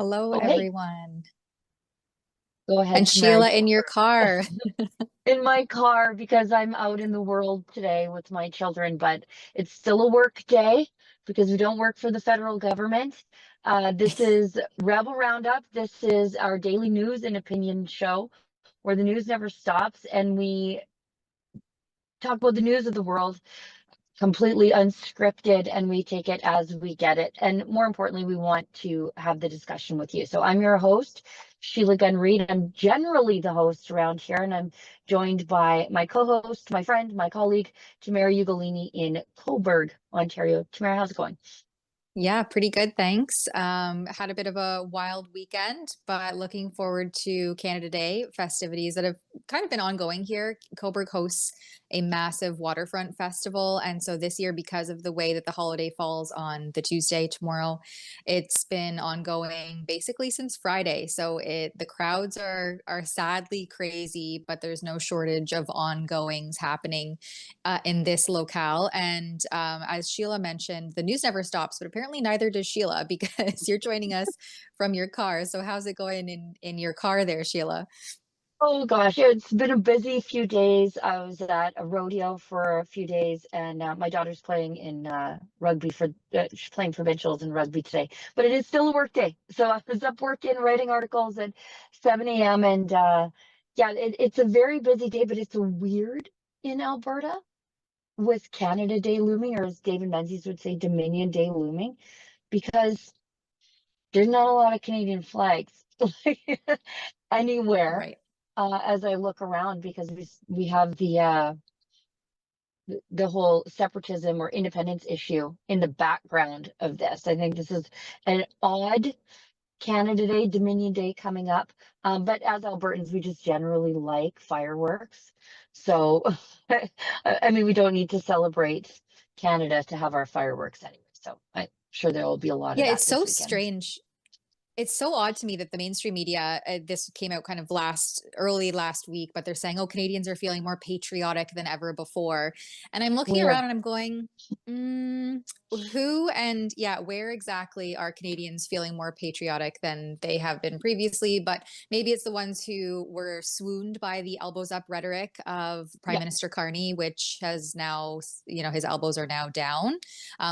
Hello, Oh, hey, everyone. go ahead, And Tamara. Sheila in your car. In my car because I'm out in the world today with my children, but it's still a work day because we don't work for the federal government. This is Rebel Roundup. This is our daily news and opinion show where the news never stops and we talk about the news of the world completely unscripted and we take it as we get it. And more importantly, we want to have the discussion with you. So I'm your host, Sheila Gunn Reid. I'm generally the host around here, and I'm joined by my co-host, my friend, my colleague, Tamara Ugolini in Coburg, Ontario. Tamara, how's it going? Yeah, pretty good, thanks. Had a bit of a wild weekend, but looking forward to Canada Day festivities that have kind of been ongoing here. Coburg hosts a massive waterfront festival, and so this year, because of the way that the holiday falls on the Tuesday tomorrow, it's been ongoing basically since Friday. So the crowds are sadly crazy, but there's no shortage of ongoings happening in this locale. And as Sheila mentioned, the news never stops, but apparently neither does Sheila because you're joining us from your car. So how's it going in your car there, Sheila? Oh gosh, it's been a busy few days. I was at a rodeo for a few days, and my daughter's playing in rugby for she's playing provincials in rugby today. But it is still a work day, so I was up working, writing articles at 7 a.m. and yeah, it's a very busy day. But it's weird in Alberta with Canada Day looming, or as David Menzies would say, Dominion Day looming, because there's not a lot of Canadian flags anywhere Right. as I look around because we have the whole separatism or independence issue in the background of this. I think this is an odd Canada Day, Dominion Day coming up. But as Albertans, we just generally like fireworks. So, I mean, we don't need to celebrate Canada to have our fireworks anyway. So I'm sure there will be a lot of Yeah, that it's this so weekend. strange. It's so odd to me that the mainstream media, this came out kind of early last week, but they're saying, oh, Canadians are feeling more patriotic than ever before. And I'm looking Where? around and I'm going, mm, who and yeah, where exactly are Canadians feeling more patriotic than they have been previously? But maybe it's the ones who were swooned by the elbows up rhetoric of Prime Yeah. Minister Carney, which has now, his elbows are now down,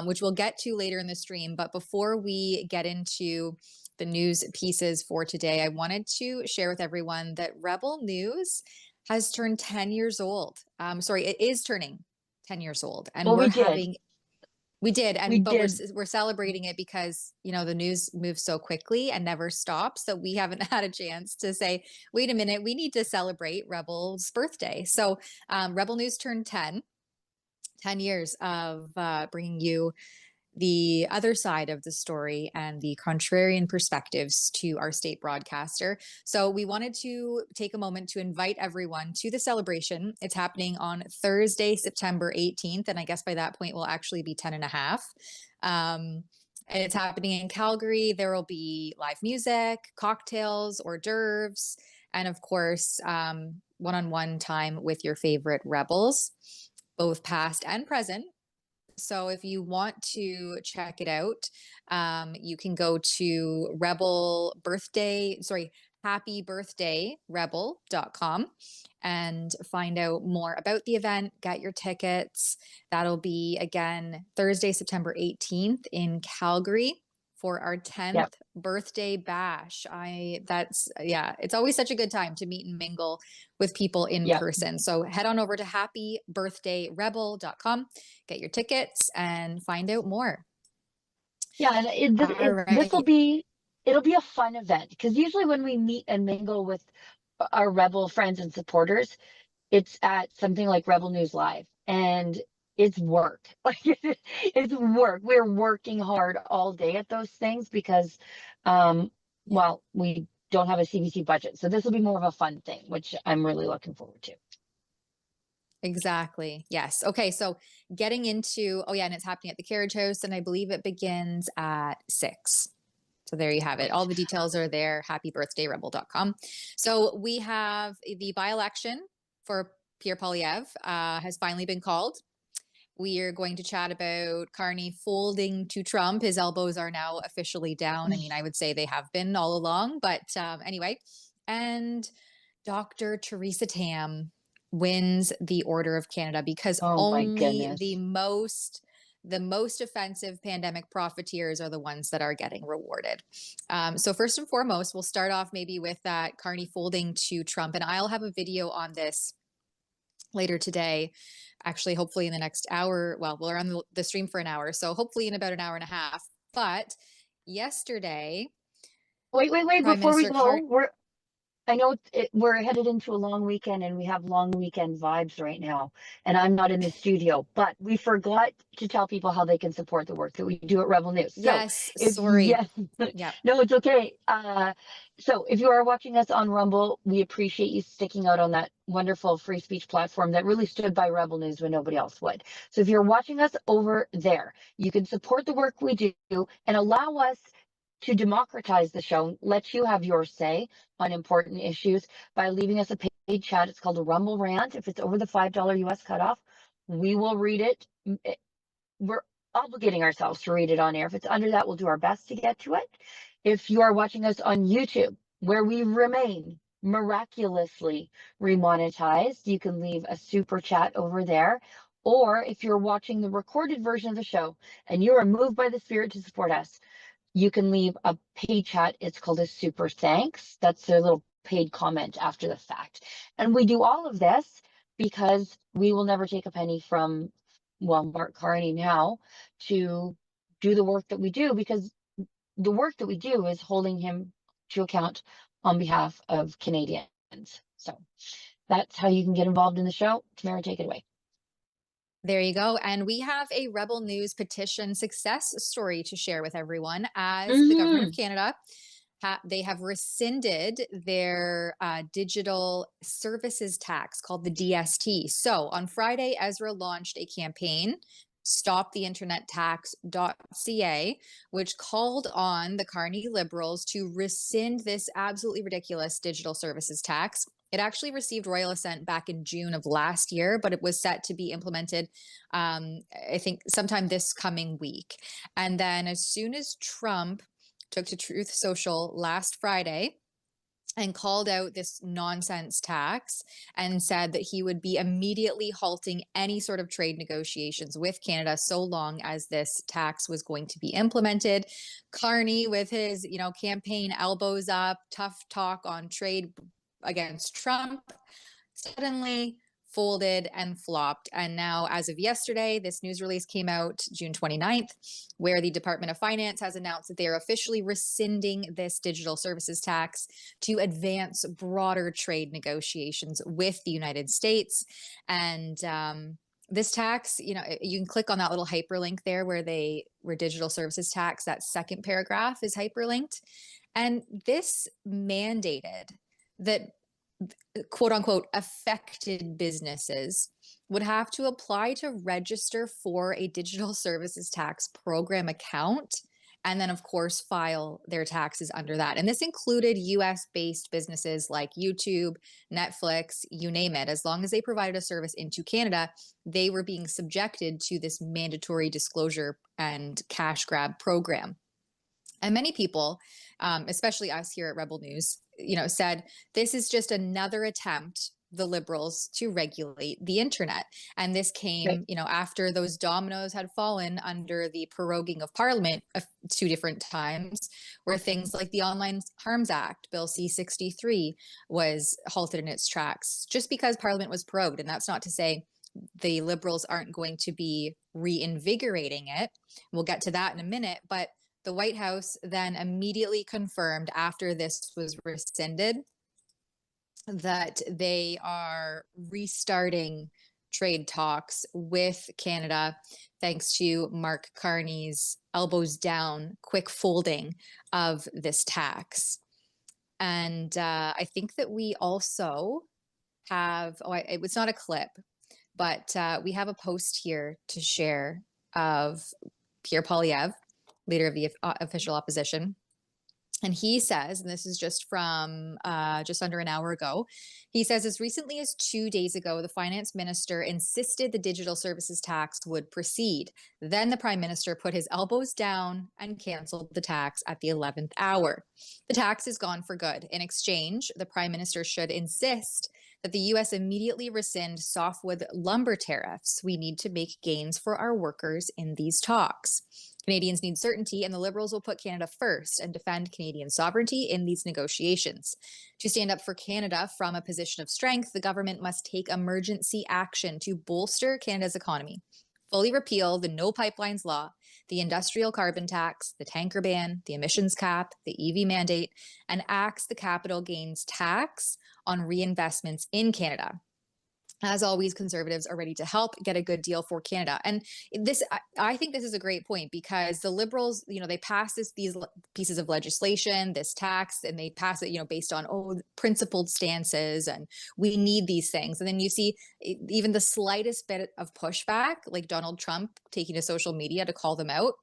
which we'll get to later in the stream. But before we get into the news pieces for today, I wanted to share with everyone that Rebel News has turned 10 years old. Sorry, it is turning 10 years old, and Well, we did, we but did. we're celebrating it because the news moves so quickly and never stops. So we haven't had a chance to say, wait a minute, we need to celebrate Rebel's birthday. So Rebel News turned 10 years of bringing you the other side of the story and the contrarian perspectives to our state broadcaster. So we wanted to take a moment to invite everyone to the celebration. It's happening on Thursday, September 18th. And I guess by that point, we'll actually be 10 and a half. And it's happening in Calgary. There will be live music, cocktails, hors d'oeuvres, and of course, one-on-one time with your favorite rebels, both past and present. So if you want to check it out, you can go to happybirthday rebel.com and find out more about the event, get your tickets. That'll be again Thursday, September 18th in Calgary for our Yeah. 10th birthday bash. Yeah, it's always such a good time to meet and mingle with people in Yeah. person. So head on over to happybirthday rebel.com, get your tickets and find out more. Yeah, and All this will right. be it'll be a fun event because usually when we meet and mingle with our Rebel friends and supporters, it's at something like Rebel News Live, and it's work. Like it's work. We're working hard all day at those things because, um, Yeah. well, we don't have a CBC budget, so this will be more of a fun thing, which I'm really looking forward to. Exactly. Yes. Okay. So getting into, oh yeah, and it's happening at the carriage house, and I believe it begins at 6. So there you have it. All Great. the details are there, happybirthdayrebel.com. So we have the by-election for Pierre Poilievre has finally been called. We are going to chat about Carney folding to Trump. His elbows are now officially down. I mean, I would say they have been all along, but anyway. And Dr. Theresa Tam wins the Order of Canada because Oh my only goodness. the most offensive pandemic profiteers are the ones that are getting rewarded. So first and foremost, we'll start off maybe with that Carney folding to Trump, and I'll have a video on this later today. Actually, hopefully in the next hour. Well, we're on the stream for an hour, so hopefully in about an hour and a half. But yesterday, Wait, Prime before we Minister go, Car I know we're headed into a long weekend and we have long weekend vibes right now. And I'm not in the studio, but we forgot to tell people how they can support the work that we do at Rebel News. So yes, if sorry. yes, Yeah. no, it's okay. So if you are watching us on Rumble, we appreciate you sticking out on that wonderful free speech platform that really stood by Rebel News when nobody else would. So if you're watching us over there, you can support the work we do and allow us to democratize the show, let you have your say on important issues by leaving us a paid chat. It's called a Rumble Rant. If it's over the $5 US cutoff, we will read it. We're obligating ourselves to read it on air. If it's under that, we'll do our best to get to it. If you are watching us on YouTube, where we remain miraculously remonetized, you can leave a super chat over there. Or if you're watching the recorded version of the show and you are moved by the spirit to support us, you can leave a paid chat. It's called a super thanks. That's a little paid comment after the fact. And we do all of this because we will never take a penny from, well, Mark Carney now to do the work that we do, because the work that we do is holding him to account on behalf of Canadians. So that's how you can get involved in the show. Tamara, take it away. There you go. And we have a Rebel News petition success story to share with everyone as the government of Mm-hmm. Canada. They have rescinded their digital services tax called the DST. So on Friday, Ezra launched a campaign, stoptheinternetax.ca, which called on the Carney Liberals to rescind this absolutely ridiculous digital services tax. It actually received royal assent back in June of last year, but it was set to be implemented, I think, sometime this coming week. And then as soon as Trump took to Truth Social last Friday and called out this nonsense tax and said that he would be immediately halting any sort of trade negotiations with Canada so long as this tax was going to be implemented. Carney, with his, campaign elbows up, tough talk on trade against Trump, suddenly folded and flopped. And now, as of yesterday, this news release came out June 29th, where the Department of Finance has announced that they are officially rescinding this digital services tax to advance broader trade negotiations with the United States. And this tax, you can click on that little hyperlink there where digital services tax, that second paragraph is hyperlinked. And this mandated that quote unquote affected businesses would have to apply to register for a digital services tax program account and then of course file their taxes under that. And this included US based businesses like YouTube, Netflix, you name it. As long as they provided a service into Canada, they were being subjected to this mandatory disclosure and cash grab program. And many people, especially us here at Rebel News, said this is just another attempt, the Liberals, to regulate the internet. And this Right. came, after those dominoes had fallen under the proroguing of Parliament two different times, where things like the Online Harms Act, Bill C-63, was halted in its tracks just because Parliament was prorogued. And that's not to say the Liberals aren't going to be reinvigorating it. We'll get to that in a minute, but the White House then immediately confirmed after this was rescinded that they are restarting trade talks with Canada thanks to Mark Carney's elbows down, quick folding of this tax. And I think that we also have, it's not a clip, but we have a post here to share of Pierre Poilievre, leader of the official opposition, And he says, and this is just from just under an hour ago, he says, as recently as 2 days ago, the finance minister insisted the digital services tax would proceed. Then the prime minister put his elbows down and canceled the tax at the 11th hour. The tax is gone for good. In exchange, the prime minister should insist that the US immediately rescind softwood lumber tariffs. We need to make gains for our workers in these talks. Canadians need certainty, and the Liberals will put Canada first and defend Canadian sovereignty in these negotiations. To stand up for Canada from a position of strength, the government must take emergency action to bolster Canada's economy. Fully repeal the No Pipelines Law, the industrial carbon tax, the tanker ban, the emissions cap, the EV mandate, and axe the capital gains tax on reinvestments in Canada. As always, Conservatives are ready to help get a good deal for Canada. And this, I think this is a great point, because the Liberals, they pass these pieces of legislation, this tax, and they pass it, based on, principled stances, and we need these things. And then you see even the slightest bit of pushback, like Donald Trump taking to social media to call them out,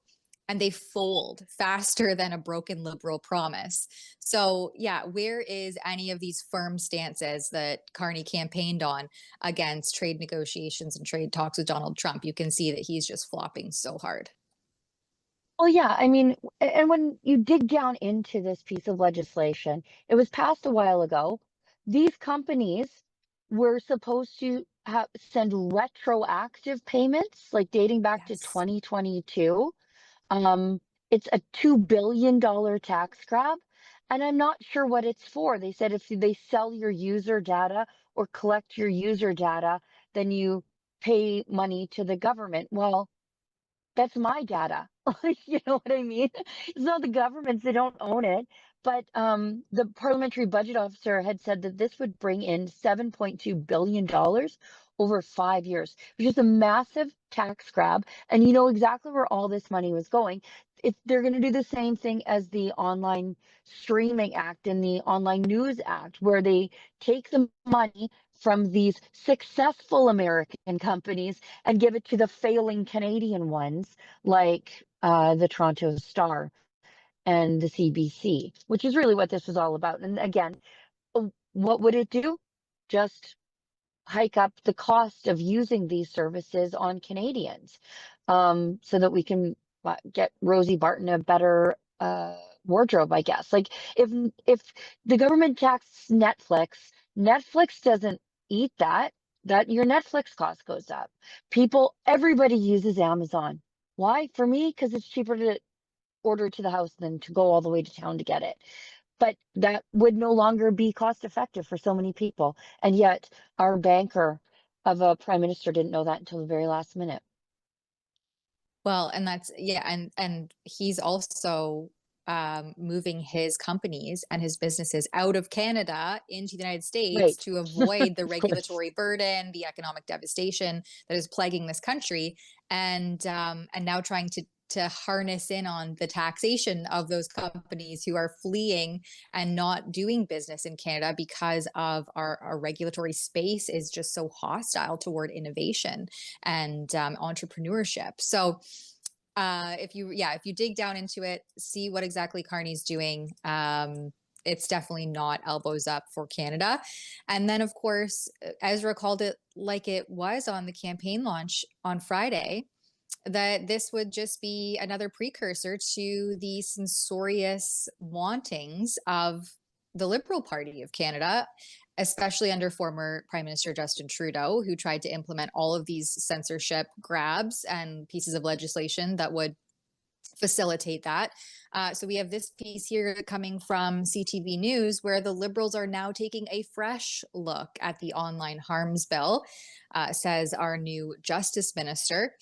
and they fold faster than a broken liberal promise. So, yeah, where is any of these firm stances that Carney campaigned on against trade negotiations and trade talks with Donald Trump? You can see that he's just flopping so hard. Well, yeah, I mean, and when you dig down into this piece of legislation, it was passed a while ago. These companies were supposed to send retroactive payments, like dating back to Yes. 2022. Um, it's a $2 billion tax grab, and I'm not sure what it's for. They said if they sell your user data or collect your user data, then you pay money to the government. Well, that's my data. You know what I mean? It's not the government's, they don't own it. But the parliamentary budget officer had said that this would bring in $7.2 billion over 5 years, which is a massive tax grab. And you know exactly where all this money was going. They're going to do the same thing as the Online Streaming Act and the Online News Act, where they take the money from these successful American companies and give it to the failing Canadian ones, like the Toronto Star and the CBC, which is really what this was all about. And again, what would it do? Just hike up the cost of using these services on Canadians, so that we can get Rosie Barton a better wardrobe, I guess. Like if the government taxes Netflix doesn't eat that. That your Netflix cost goes up. Everybody uses Amazon. Why? For me, because it's cheaper to order to the house than to go all the way to town to get it. But that would no longer be cost effective for so many people. And yet our banker of a prime minister didn't know that until the very last minute. Well, and that's, yeah, and he's also moving his companies and his businesses out of Canada into the United States Right. to avoid the Of course. regulatory burden, the economic devastation that is plaguing this country, and now trying to harness in on the taxation of those companies who are fleeing and not doing business in Canada because of our regulatory space is just so hostile toward innovation and entrepreneurship. So if you dig down into it, see what exactly Carney's doing. It's definitely not elbows up for Canada. And then, of course, Ezra called it like it was on the campaign launch on Friday, that this would just be another precursor to the censorious wantings of the Liberal Party of Canada, especially under former Prime Minister Justin Trudeau, who tried to implement all of these censorship grabs and pieces of legislation that would facilitate that. So we have this piece here coming from CTV News, where the Liberals are now taking a fresh look at the online harms bill, says our new Justice Minister.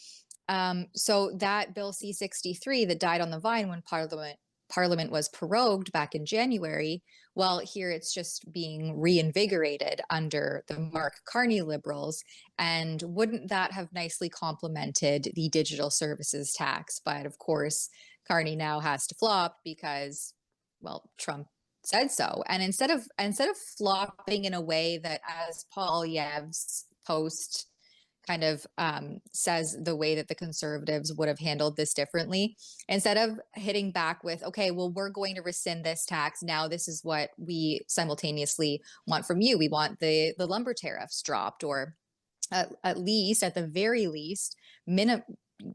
So that Bill C-63 that died on the vine when Parliament was prorogued back in January, well, here it's just being reinvigorated under the Mark Carney Liberals. And wouldn't that have nicely complemented the digital services tax? But of course, Carney now has to flop because, well, Trump said so. And instead of flopping in a way that, as Poilievre's post kind of says the way that the conservatives would have handled this differently. Instead of hitting back with, okay, well, we're going to rescind this tax. Now, this is what we simultaneously want from you. We want the lumber tariffs dropped, or at least, at the very least,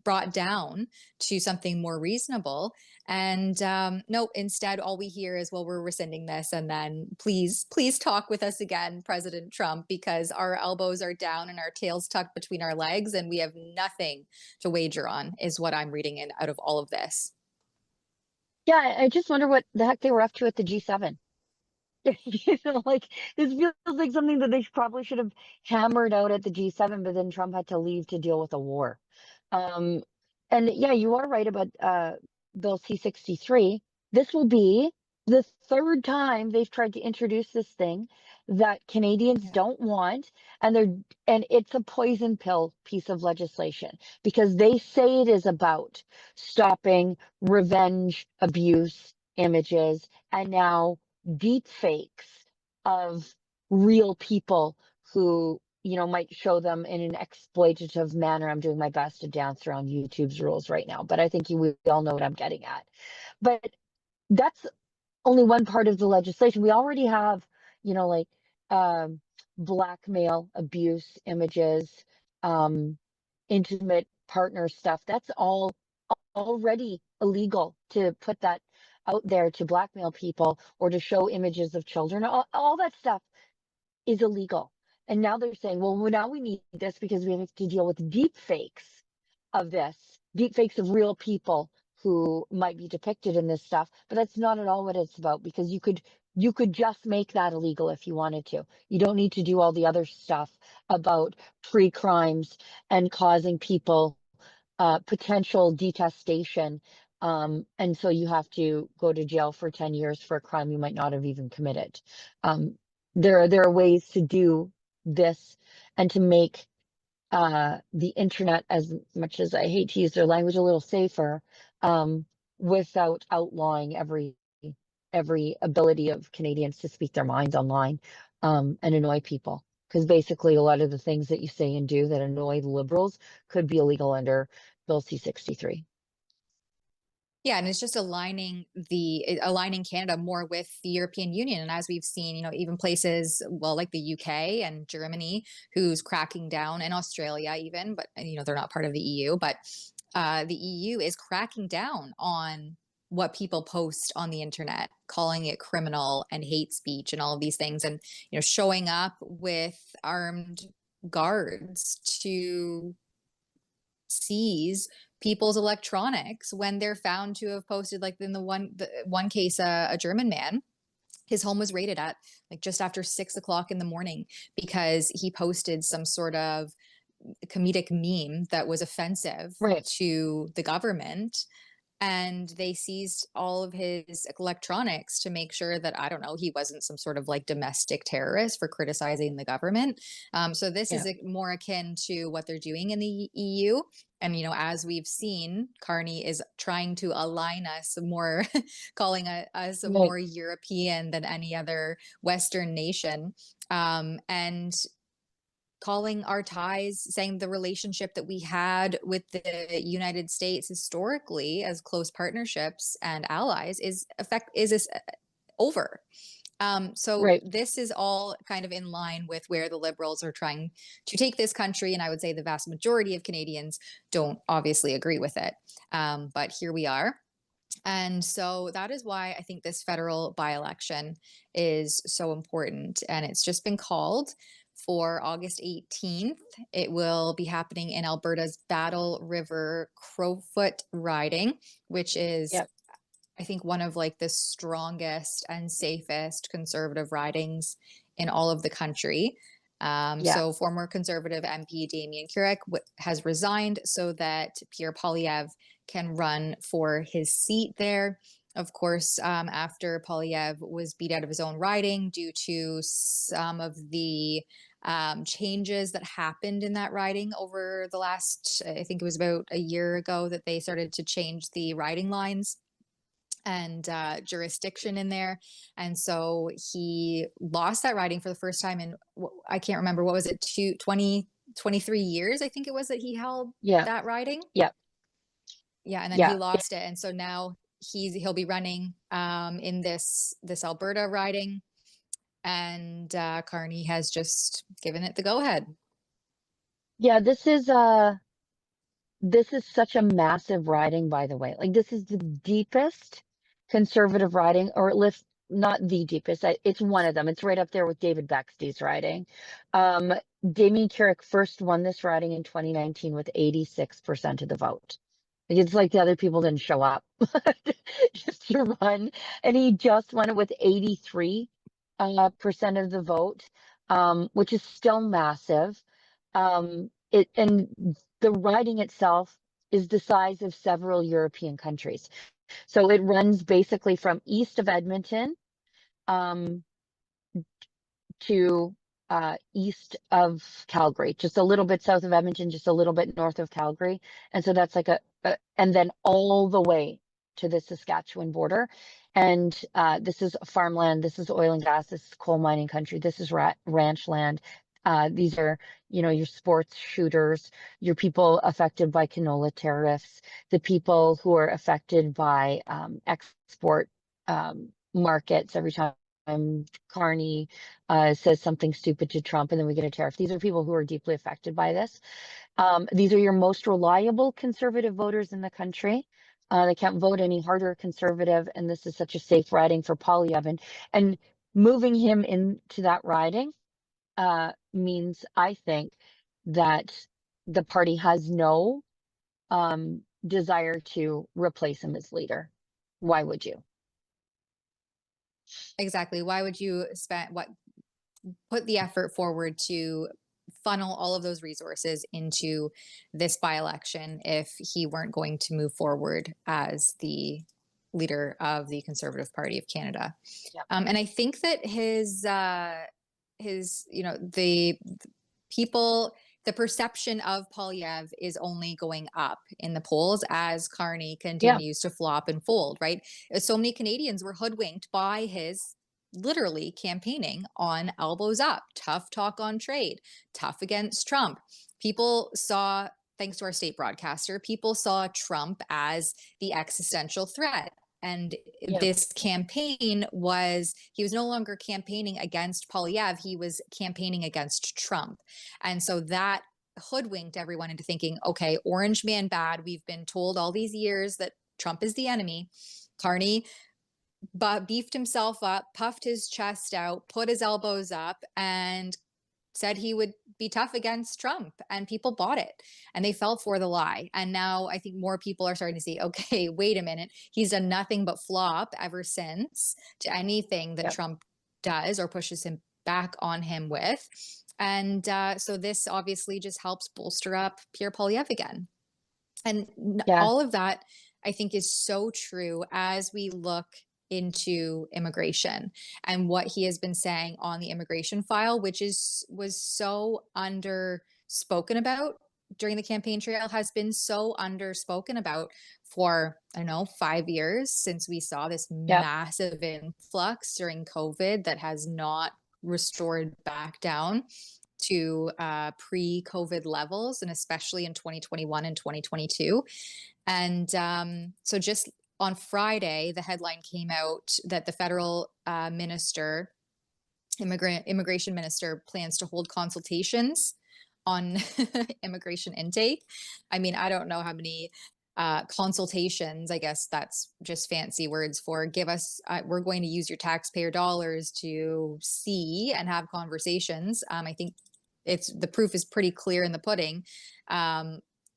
brought down to something more reasonable. And no, instead, all we hear is, well, we're rescinding this. And then please talk with us again, President Trump, because our elbows are down and our tails tucked between our legs and we have nothing to wager on, is what I'm reading in out of all of this. Yeah, I just wonder what the heck they were up to at the G7. Like this feels like something that they probably should have hammered out at the G7, but then Trump had to leave to deal with a war. Um, and yeah, you are right about Bill C-63. This will be the third time they've tried to introduce this thing that Canadians Yeah. don't want, and it's a poison pill piece of legislation because they say it is about stopping revenge abuse images and now deep fakes of real people who might show them in an exploitative manner. I'm doing my best to dance around YouTube's rules right now, but I think we all know what I'm getting at. But that's only one part of the legislation. We already have, like um, blackmail, abuse images, um, intimate partner stuff. That's all already illegal to put that out there to blackmail people or to show images of children. All that stuff is illegal. And now they're saying, well, now we need this because we have to deal with deep fakes of this, deep fakes of real people who might be depicted in this stuff. But that's not at all what it's about, because you could just make that illegal if you wanted to. You don't need to do all the other stuff about pre-crimes and causing people potential detestation. And so you have to go to jail for 10 years for a crime you might not have even committed. Um, there are ways to do this and to make the internet, as much as I hate to use their language, a little safer, without outlawing every ability of Canadians to speak their minds online, and annoy people. Because basically, a lot of the things that you say and do that annoy the Liberals could be illegal under Bill C-63. Yeah, and it's just aligning Canada more with the European Union. And as we've seen, even places, well, like the UK and Germany, who's cracking down, and Australia even, but they're not part of the EU, but the EU is cracking down on what people post on the internet, calling it criminal and hate speech and all of these things, and showing up with armed guards to seize people's electronics when they're found to have posted, like in the one case, a German man, his home was raided at like just after 6 o'clock in the morning because he posted some sort of comedic meme that was offensive Right. to the government, and they seized all of his electronics to make sure that, I don't know, he wasn't some sort of like domestic terrorist for criticizing the government. So this Yeah. is more akin to what they're doing in the EU. And as we've seen, Carney is trying to align us more, calling us Right. more European than any other Western nation, and calling our ties, saying the relationship that we had with the United States historically as close partnerships and allies is over. So Right. this is all kind of in line with where the Liberals are trying to take this country, and I would say the vast majority of Canadians don't obviously agree with it. But here we are. And so that is why I think this federal by-election is so important. And it's just been called for August 18th. It will be happening in Alberta's Battle River Crowfoot riding, which is, Yep. I think, one of like the strongest and safest conservative ridings in all of the country. Yeah. So former conservative MP Damien Carrick has resigned so that Pierre Poilievre can run for his seat there. Of course, after Poilievre was beat out of his own riding due to some of the changes that happened in that riding over the last, I think it was about a year ago, that they started to change the riding lines and jurisdiction in there. And so he lost that riding for the first time in, I can't remember, what was it, 20, 23 years, I think it was, that he held Yeah. that riding. Yeah. Yeah, and then he Yeah. lost it, and so now he'll be running in this Alberta riding, and Carney has just given it the go ahead. Yeah. This is such a massive riding, by the way. Like, this is the deepest conservative riding, or at least not the deepest. It's one of them. It's right up there with David Bexty's riding. Um, Damien Carrick first won this riding in 2019 with 86% of the vote. Like, it's like the other people didn't show up just to run, and he just won it with 83 percent of the vote, which is still massive. And the riding itself is the size of several European countries. So it runs basically from east of Edmonton um, to east of Calgary, just a little bit south of Edmonton, just a little bit north of Calgary. And so that's like and then all the way to the Saskatchewan border. And this is farmland, this is oil and gas, this is coal mining country, this is ranch land. These are, your sports shooters, your people affected by canola tariffs, the people who are affected by export markets every time Carney says something stupid to Trump and then we get a tariff. These are people who are deeply affected by this. These are your most reliable conservative voters in the country. They can't vote any harder conservative, and this is such a safe riding for Poilievre. And moving him into that riding means, I think, that the party has no desire to replace him as leader. Why would you? Exactly. Why would you put the effort forward to funnel all of those resources into this by-election if he weren't going to move forward as the leader of the Conservative Party of Canada? Yeah. And I think that the people, the perception of Poilievre is only going up in the polls as Carney Yeah. continues to flop and fold, right? So many Canadians were hoodwinked by his literally campaigning on elbows up, tough talk on trade, tough against Trump. People saw, thanks to our state broadcaster, people saw Trump as the existential threat. And Yeah. this campaign he was no longer campaigning against Poilievre, he was campaigning against Trump. And so that hoodwinked everyone into thinking, okay, orange man bad. We've been told all these years that Trump is the enemy. Carney beefed himself up, puffed his chest out, put his elbows up, and said he would be tough against Trump, and people bought it and they fell for the lie. And now I think more people are starting to see, okay, wait a minute, he's done nothing but flop ever since to anything that Yeah. Trump does or pushes him back on him with. And so this obviously just helps bolster up Pierre Poilievre again. And Yeah. all of that, I think, is so true as we look into immigration and what he has been saying on the immigration file, which was so underspoken about during the campaign trail, has been so underspoken about for, I don't know, 5 years since we saw this Yeah. massive influx during COVID that has not restored back down to pre-COVID levels, and especially in 2021 and 2022. And so just on Friday, the headline came out that the federal immigration minister plans to hold consultations on immigration intake. I mean, I don't know how many consultations, I guess that's just fancy words for we're going to use your taxpayer dollars to see and have conversations. I think the proof is pretty clear in the pudding,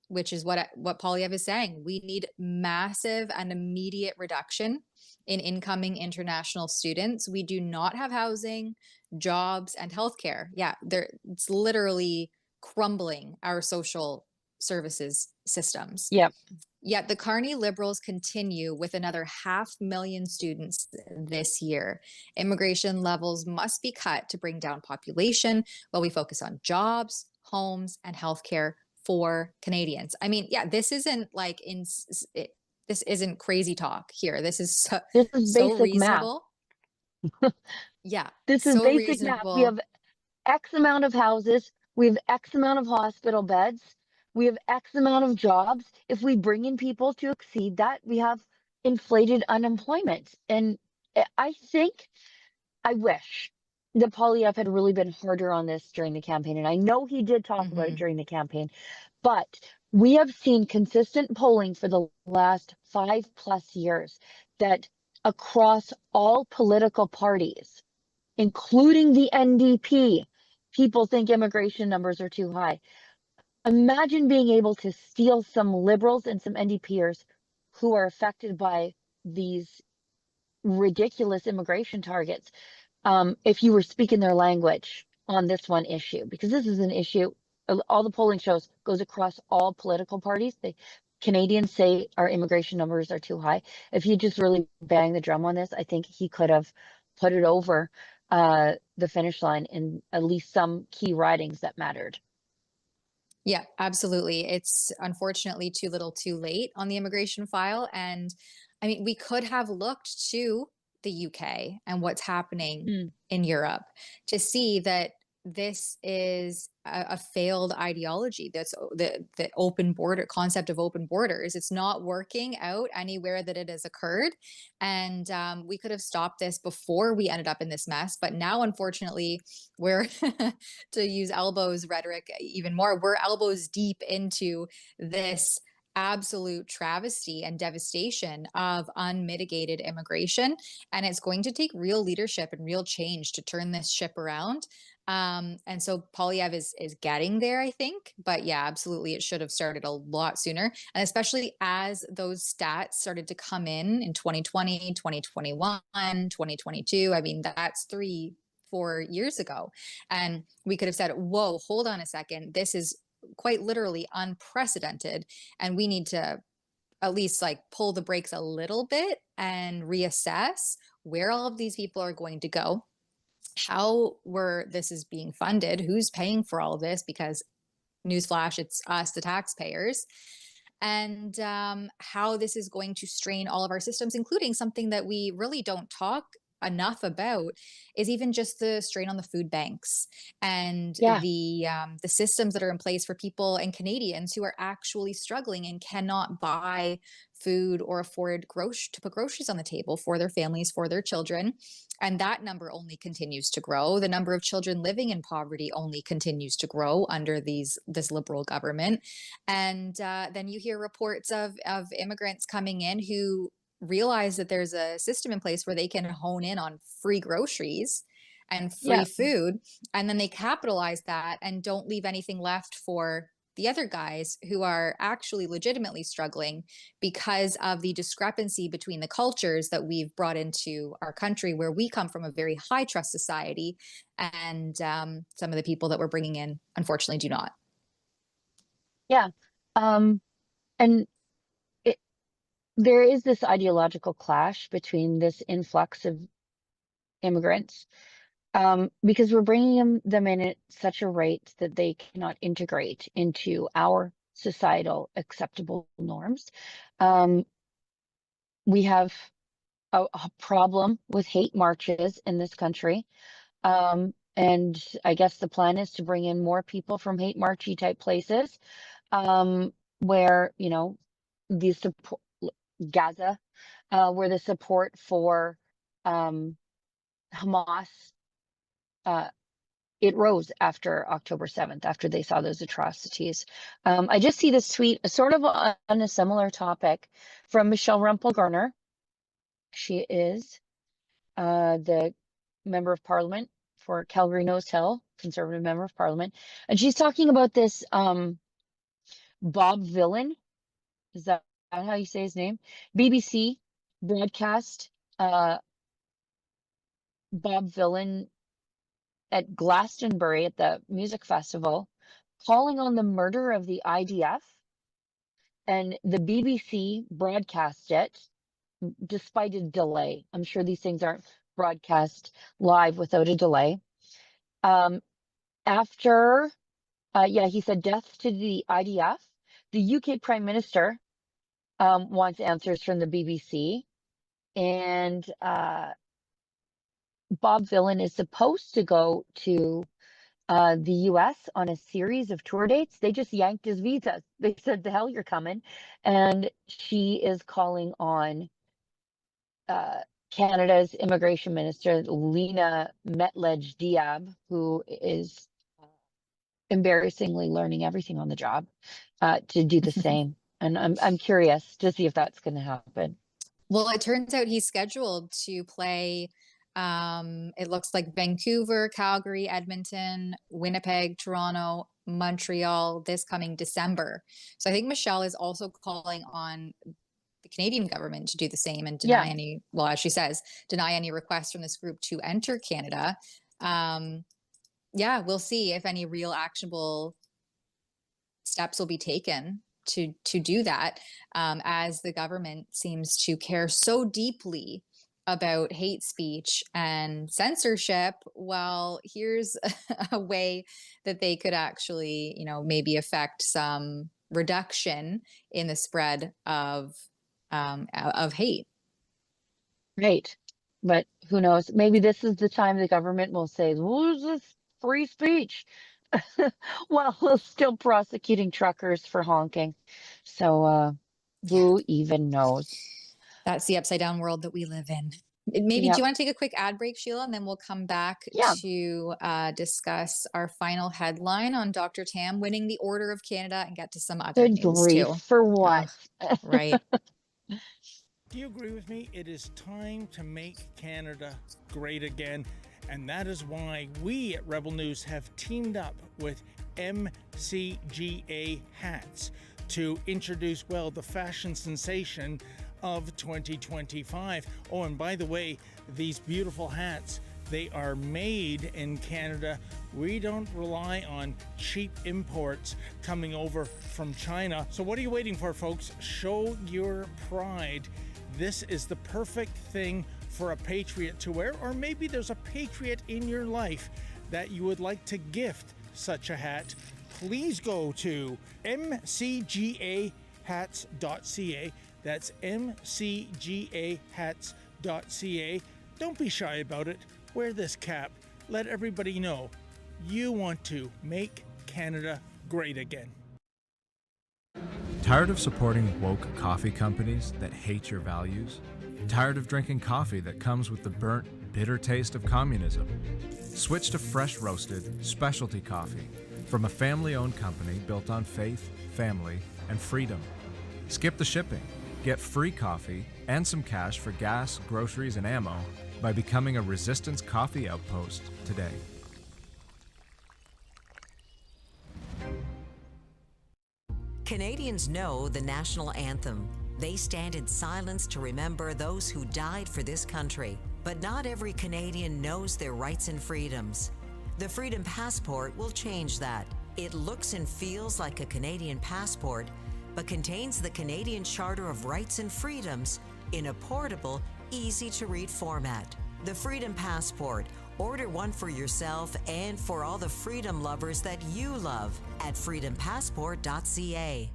which is what Poilievre is saying. We need massive and immediate reduction in incoming international students. We do not have housing, jobs, and healthcare. Yeah, it's literally crumbling our social services systems. Yeah. Yet the Carney Liberals continue with another 500,000 students this year. Immigration levels must be cut to bring down population while we focus on jobs, homes, and healthcare for Canadians. I mean, yeah, this isn't this isn't crazy talk here. This is This is so basic math. reasonable. Yeah, This is so basic math. We reasonable. have X amount of houses. We have X amount of hospital beds. We have X amount of jobs. If we bring in people to exceed that, we have inflated unemployment. And I think, I wish that Poilievre had really been harder on this during the campaign. And I know he did talk about it during the campaign, but we have seen consistent polling for the last 5+ years that across all political parties, including the NDP, people think immigration numbers are too high. Imagine being able to steal some liberals and some NDPers who are affected by these ridiculous immigration targets, if you were speaking their language on this one issue, because this is an issue, all the polling shows goes across all political parties. Canadians say our immigration numbers are too high. If you just really bang the drum on this, I think he could have put it over the finish line in at least some key ridings that mattered. Yeah, absolutely. It's unfortunately too little too late on the immigration file. And I mean, we could have looked to the UK and what's happening Mm. in Europe to see that this is a failed ideology. That's the open border concept of open borders. It's not working out anywhere that it has occurred. And we could have stopped this before we ended up in this mess. But now, unfortunately, we're to use elbows rhetoric even more, we're elbows deep into this absolute travesty and devastation of unmitigated immigration. And it's going to take real leadership and real change to turn this ship around. And so Poilievre is getting there, I think. But yeah, absolutely, it should have started a lot sooner. And especially as those stats started to come in 2020, 2021, 2022. I mean, that's 3-4 years ago. And we could have said, whoa, hold on a second. This is quite literally unprecedented. And we need to at least like pull the brakes a little bit and reassess where all of these people are going to go, how were this is being funded, who's paying for all of this, because newsflash, it's us, the taxpayers, and how this is going to strain all of our systems, including something that we really don't talk enough about is even just the strain on the food banks and Yeah. the systems that are in place for people and Canadians who are actually struggling and cannot buy food or afford to put groceries on the table for their families, for their children. And that number only continues to grow. The number of children living in poverty only continues to grow under this liberal government. And then you hear reports of immigrants coming in who realize that there's a system in place where they can hone in on free groceries and free Yeah. food, and then they capitalize that and don't leave anything left for the other guys who are actually legitimately struggling because of the discrepancy between the cultures that we've brought into our country, where we come from a very high trust society, and some of the people that we're bringing in unfortunately do not. Yeah. Um, and it, there is this ideological clash between this influx of immigrants, because we're bringing them in at such a rate that they cannot integrate into our societal acceptable norms. Um, we have a problem with hate marches in this country. And I guess the plan is to bring in more people from hate marchy type places, where, the support, Gaza, where the support for Hamas, uh, it rose after October 7th, after they saw those atrocities. I just see this tweet, sort of on a similar topic, from Michelle Rumpel-Garner. She is the member of parliament for Calgary Nose Hill, Conservative member of parliament. And she's talking about this Bob Villain. Is that how you say his name? BBC broadcast Bob Villain at Glastonbury at the music festival, calling on the murder of the IDF, and the BBC broadcast it despite a delay. I'm sure these things aren't broadcast live without a delay. After, yeah, he said death to the IDF. The UK Prime Minister wants answers from the BBC, and Bob Villain is supposed to go to the US on a series of tour dates. They just yanked his visa. They said, the hell you're coming. And she is calling on uh, Canada's immigration minister, Lena Metledge-Diab, who is embarrassingly learning everything on the job, to do the same. And I'm curious to see if that's going to happen. Well, it turns out he's scheduled to play, it looks like Vancouver, Calgary, Edmonton, Winnipeg, Toronto, Montreal this coming December. So I think Michelle is also calling on the Canadian government to do the same and deny Yeah, any, well, as she says, deny any requests from this group to enter Canada. Yeah, we'll see if any real actionable steps will be taken to do that, as the government seems to care so deeply about hate speech and censorship. Well, here's a way that they could actually, maybe affect some reduction in the spread of hate. right. But who knows? Maybe this is the time the government will say, well, this is free speech. While still prosecuting truckers for honking. So Yeah, who even knows? that's the upside down world that we live in. Maybe do Yep. you want to take a quick ad break, Sheila, and then we'll come back Yeah. to discuss our final headline on Dr. Tam winning the Order of Canada and get to some other Good news grief. too. For Ugh, what? right. Do you agree with me? It is time to make Canada great again. And that is why we at Rebel News have teamed up with MCGA hats to introduce, well, the fashion sensation of 2025. Oh, and by the way, these beautiful hats, they are made in Canada. We don't rely on cheap imports coming over from China. So what are you waiting for, folks? Show your pride. This is the perfect thing for a patriot to wear, or maybe there's a patriot in your life that you would like to gift such a hat. Please go to mcgahats.ca. That's mcgahats.ca. Don't be shy about it. Wear this cap. Let everybody know you want to make Canada great again. Tired of supporting woke coffee companies that hate your values? Tired of drinking coffee that comes with the burnt, bitter taste of communism? Switch to fresh roasted, specialty coffee from a family-owned company built on faith, family, and freedom. Skip the shipping. Get free coffee and some cash for gas, groceries, and ammo by becoming a Resistance Coffee Outpost today. Canadians know the national anthem. They stand in silence to remember those who died for this country. But not every Canadian knows their rights and freedoms. The Freedom Passport will change that. It looks and feels like a Canadian passport, but contains the Canadian Charter of Rights and Freedoms in a portable, easy-to-read format. The Freedom Passport. Order one for yourself and for all the freedom lovers that you love at freedompassport.ca.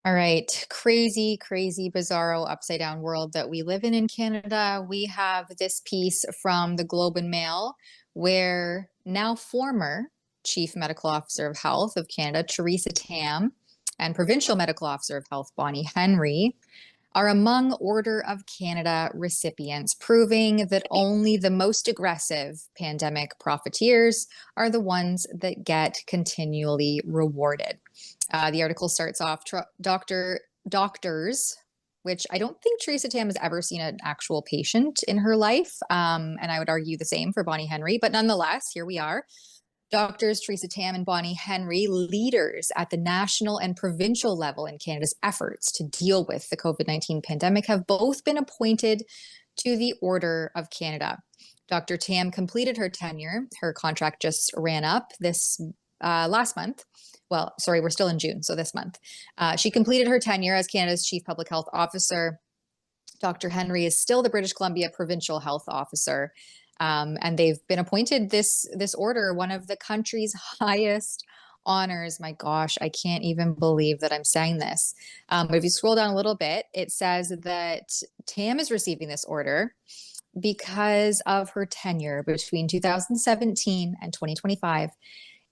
All right. Crazy, crazy, bizarro, upside down world that we live in Canada. We have this piece from the Globe and Mail where now former Chief Medical Officer of Health of Canada, Theresa Tam, and Provincial Medical Officer of Health, Bonnie Henry, are among Order of Canada recipients, proving that only the most aggressive pandemic profiteers are the ones that get continually rewarded. The article starts off, doctors, which I don't think Theresa Tam has ever seen an actual patient in her life. And I would argue the same for Bonnie Henry, but nonetheless, here we are. Doctors Theresa Tam and Bonnie Henry, leaders at the national and provincial level in Canada's efforts to deal with the COVID-19 pandemic, have both been appointed to the Order of Canada. Dr. Tam completed her tenure. Her contract just ran up this last month. Well, sorry, we're still in June, so this month. She completed her tenure as Canada's Chief Public Health Officer. Dr. Henry is still the British Columbia Provincial Health Officer. And they've been appointed this order, one of the country's highest honors. My gosh, I can't even believe that I'm saying this. But if you scroll down a little bit, it says that Tam is receiving this order because of her tenure between 2017 and 2025,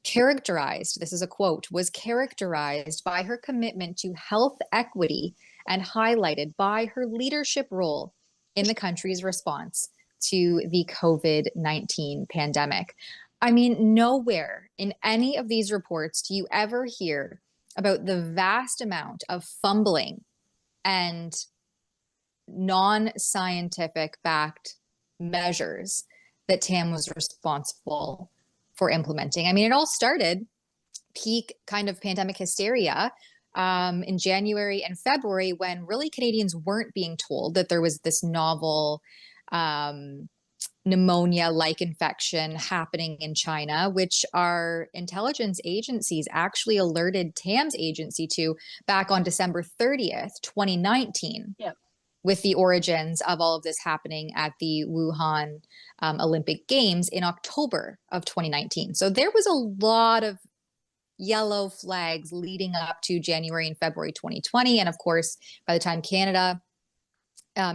characterized, this is a quote, was characterized by her commitment to health equity and highlighted by her leadership role in the country's response to the COVID-19 pandemic. I mean, nowhere in any of these reports do you ever hear about the vast amount of fumbling and non-scientific backed measures that Tam was responsible for implementing. I mean, it all started peak kind of pandemic hysteria in January and February, when really Canadians weren't being told that there was this novel pneumonia-like infection happening in China, which our intelligence agencies actually alerted Tam's agency to back on December 30th, 2019. Yeah. With the origins of all of this happening at the Wuhan Olympic Games in October of 2019. So there was a lot of yellow flags leading up to January and February 2020. And of course, by the time Canada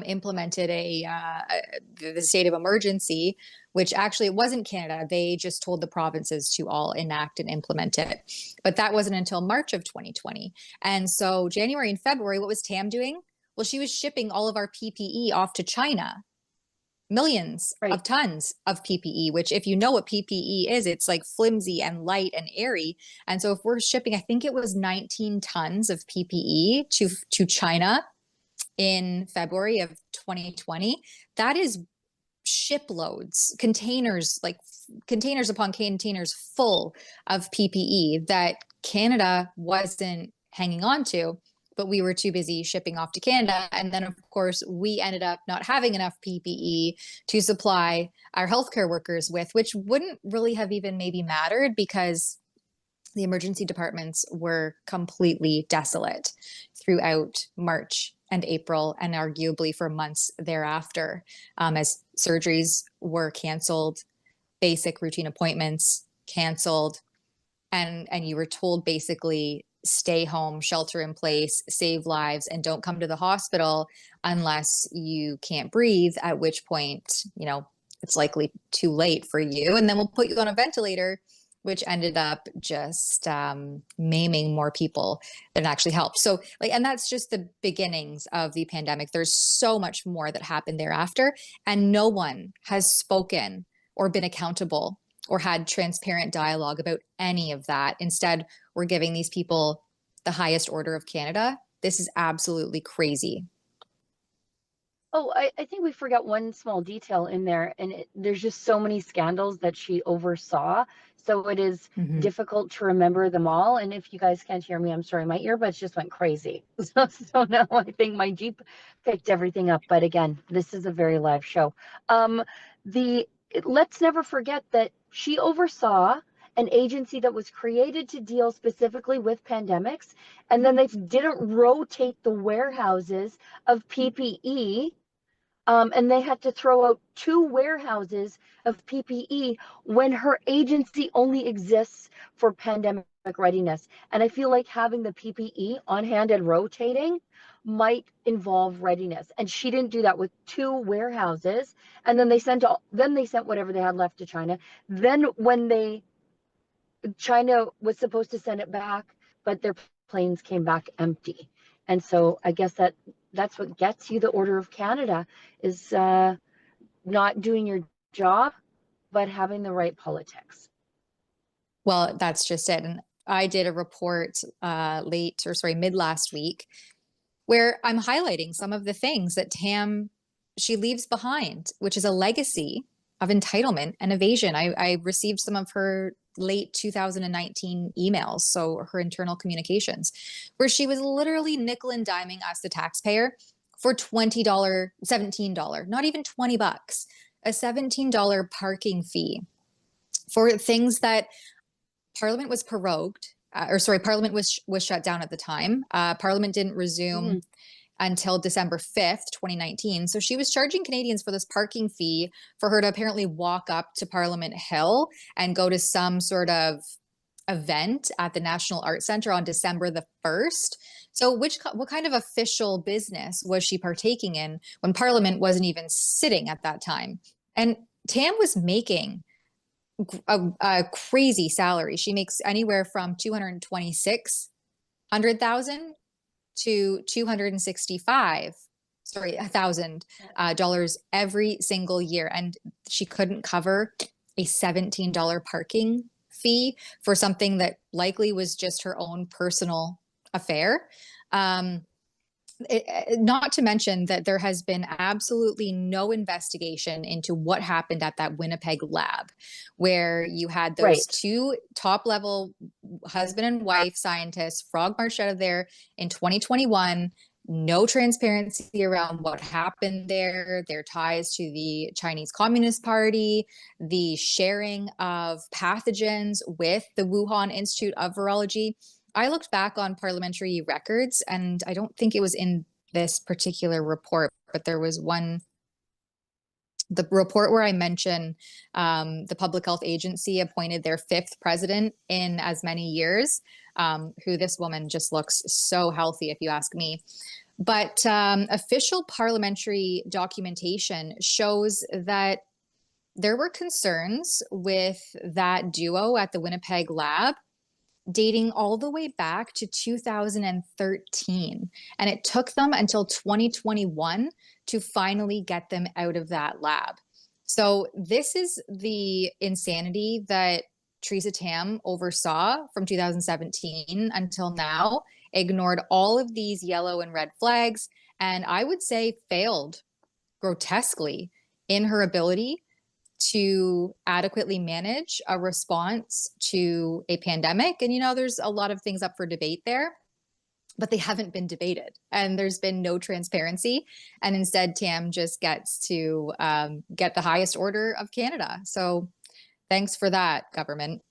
implemented the state of emergency, which actually it wasn't Canada, they just told the provinces to all enact and implement it. But that wasn't until March of 2020. And so January and February, what was Tam doing? Well, she was shipping all of our PPE off to China, millions of tons of PPE, which if you know what PPE is, it's like flimsy and light and airy. And so if we're shipping, I think it was 19 tons of PPE to China in February of 2020, that is shiploads, containers, like containers upon containers full of PPE that Canada wasn't hanging on to, but we were too busy shipping off to Canada. And then, of course, we ended up not having enough PPE to supply our healthcare workers with, which wouldn't really have even maybe mattered because the emergency departments were completely desolate throughout March and April, and arguably for months thereafter, as surgeries were canceled, basic routine appointments canceled, and you were told basically stay home, shelter in place, save lives, and don't come to the hospital unless you can't breathe, at which point, you know, it's likely too late for you. And then we'll put you on a ventilator, which ended up just maiming more people than actually helped. So and that's just the beginnings of the pandemic. There's so much more that happened thereafter, and no one has spoken or been accountable or had transparent dialogue about any of that. Instead, we're giving these people the highest order of Canada. This is absolutely crazy. Oh, I think we forgot one small detail in there, and there's just so many scandals that she oversaw. So it is difficult to remember them all. And if you guys can't hear me, I'm sorry, my earbuds just went crazy. So now I think my Jeep picked everything up. But again, this is a very live show. Let's never forget that she oversaw an agency that was created to deal specifically with pandemics, and then they didn't rotate the warehouses of PPE, and they had to throw out 2 warehouses of PPE when her agency only exists for pandemic readiness. And I feel like having the PPE on hand and rotating might involve readiness, and she didn't do that with 2 warehouses. And then they sent whatever they had left to China. Then when China was supposed to send it back, but their planes came back empty. And so I guess that's what gets you the Order of Canada, is not doing your job, but having the right politics. Well, that's just it. And I did a report mid last week, where I'm highlighting some of the things that Tam, she leaves behind, which is a legacy of entitlement and evasion. I received some of her late 2019 emails, so her internal communications, where she was literally nickel and diming us, the taxpayer, for $20, $17, not even $20, a $17 parking fee for things that Parliament was prorogued, Parliament was shut down at the time. Parliament didn't resume until December 5th, 2019. So she was charging Canadians for this parking fee for her to apparently walk up to Parliament Hill and go to some sort of event at the National Art Center on December the 1st. So what kind of official business was she partaking in when Parliament wasn't even sitting at that time? And Tam was making a crazy salary. She makes anywhere from 226,000 to 265 sorry $1,000 every single year, and she couldn't cover a $17 parking fee for something that likely was just her own personal affair. Not to mention that there has been absolutely no investigation into what happened at that Winnipeg lab, where you had those Right. two top level husband and wife scientists frog marched out of there in 2021. No transparency around what happened there, their ties to the Chinese Communist Party, the sharing of pathogens with the Wuhan Institute of Virology. I looked back on parliamentary records, and I don't think it was in this particular report, but there was one, the report where I mentioned the Public Health Agency appointed their 5th president in as many years, who this woman just looks so healthy, if you ask me. But official parliamentary documentation shows that there were concerns with that duo at the Winnipeg lab dating all the way back to 2013. And it took them until 2021 to finally get them out of that lab. So this is the insanity that Theresa Tam oversaw from 2017 until now, ignored all of these yellow and red flags, and I would say failed grotesquely in her ability to adequately manage a response to a pandemic. And, there's a lot of things up for debate there, but they haven't been debated, and there's been no transparency. And instead, Tam just gets to get the highest order of Canada. So thanks for that, government.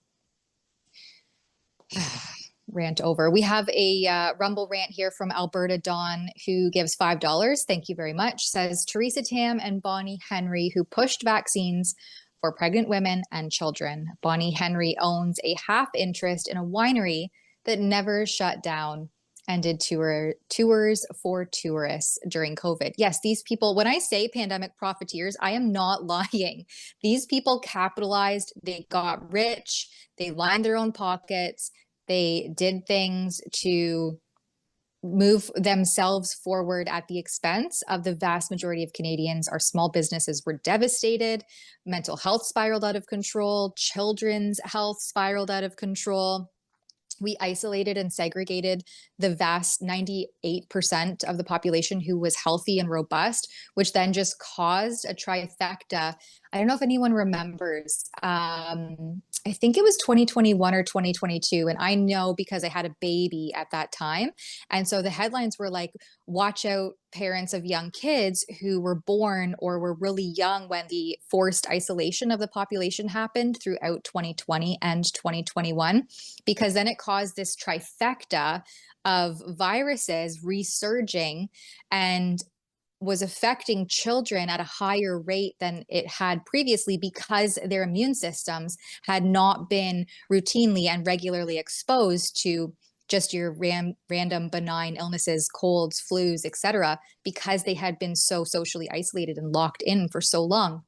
Rant over. We have a Rumble rant here from Alberta Dawn, who gives $5. Thank you very much. Says Theresa Tam and Bonnie Henry, who pushed vaccines for pregnant women and children. Bonnie Henry owns a half interest in a winery that never shut down and did tours for tourists during COVID. Yes, these people, when I say pandemic profiteers, I am not lying. These people capitalized, they got rich, they lined their own pockets, they did things to move themselves forward at the expense of the vast majority of Canadians. Our small businesses were devastated. Mental health spiraled out of control. Children's health spiraled out of control. We isolated and segregated the vast 98% of the population who was healthy and robust, which then just caused a trifecta. I don't know if anyone remembers. I think it was 2021 or 2022. And I know because I had a baby at that time. And so the headlines were like, watch out, parents of young kids who were born or were really young when the forced isolation of the population happened throughout 2020 and 2021, because then it caused this trifecta of viruses resurging and was affecting children at a higher rate than it had previously, because their immune systems had not been routinely and regularly exposed to just your random benign illnesses, colds, flus, etc., because they had been so socially isolated and locked in for so long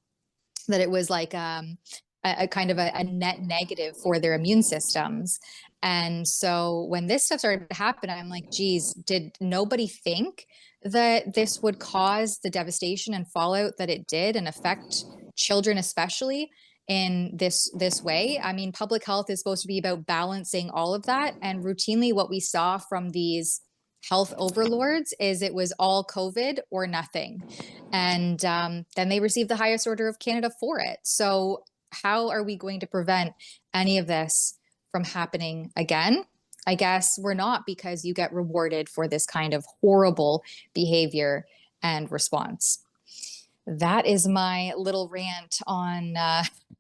that it was like a kind of a net negative for their immune systems. And so when this stuff started to happen, I'm like, geez, did nobody think that this would cause the devastation and fallout that it did and affect children especially in this way? I mean, public health is supposed to be about balancing all of that. And routinely what we saw from these health overlords is it was all COVID or nothing. And then they received the highest order of Canada for it. So how are we going to prevent any of this from happening again? I guess we're not, because you get rewarded for this kind of horrible behavior and response. That is my little rant on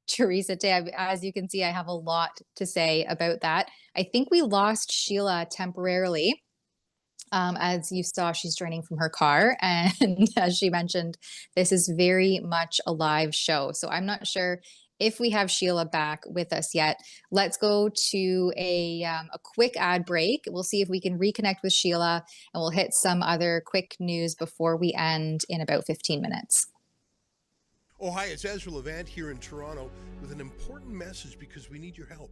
Theresa Tam. As you can see, I have a lot to say about that. I think we lost Sheila temporarily. As you saw, she's joining from her car. And as she mentioned, this is very much a live show. So I'm not sure if we have Sheila back with us yet. Let's go to a quick ad break. We'll see if we can reconnect with Sheila, and we'll hit some other quick news before we end in about 15 minutes. Oh, hi, it's Ezra Levant here in Toronto with an important message because we need your help.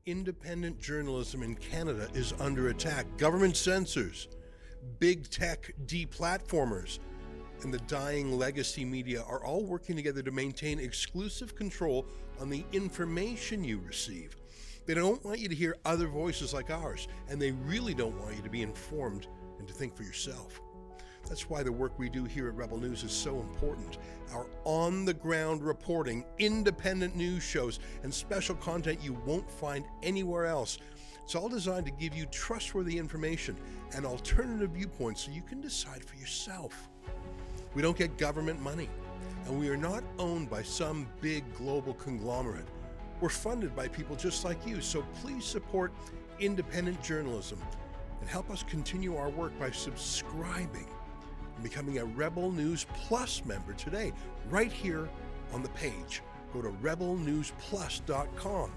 Independent journalism in Canada is under attack. Government censors, big tech deplatformers, and the dying legacy media are all working together to maintain exclusive control on the information you receive. They don't want you to hear other voices like ours, and they really don't want you to be informed and to think for yourself. That's why the work we do here at Rebel News is so important. Our on-the-ground reporting, independent news shows, and special content you won't find anywhere else. It's all designed to give you trustworthy information and alternative viewpoints so you can decide for yourself. We don't get government money, and we are not owned by some big global conglomerate. We're funded by people just like you, so please support independent journalism and help us continue our work by subscribing and becoming a Rebel News Plus member today, right here on the page. Go to rebelnewsplus.com.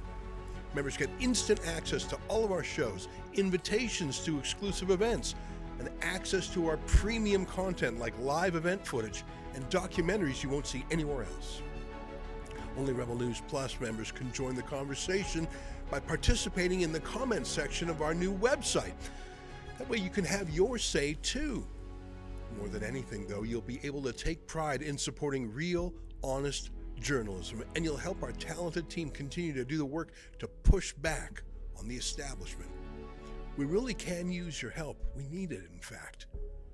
Members get instant access to all of our shows, invitations to exclusive events, and access to our premium content like live event footage and documentaries you won't see anywhere else. Only Rebel News Plus members can join the conversation by participating in the comments section of our new website. That way you can have your say too. More than anything, though, you'll be able to take pride in supporting real, honest journalism, and you'll help our talented team continue to do the work to push back on the establishment. We really can use your help. We need it, in fact.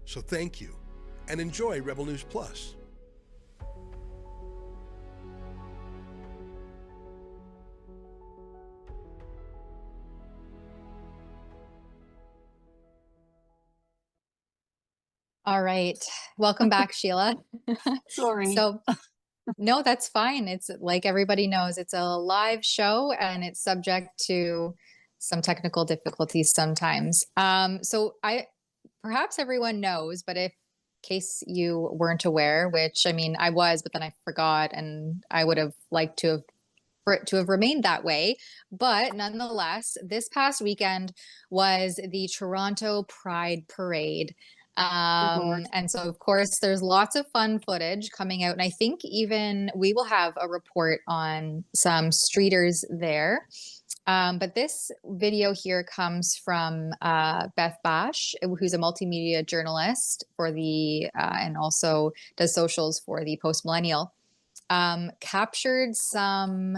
So thank you, and enjoy Rebel News Plus. All right. Welcome back, Sheila. Sorry. So, no, that's fine. It's like everybody knows, it's a live show and it's subject to some technical difficulties sometimes. So perhaps everyone knows, but if in case you weren't aware, which I mean, I was, but then I forgot, and I would have liked to have for it to have remained that way. But nonetheless, this past weekend was the Toronto Pride Parade. And so, of course, there's lots of fun footage coming out. And I think even we will have a report on some streeters there. But this video here comes from Beth Bash, who's a multimedia journalist for the, and also does socials for the Post Millennial, captured some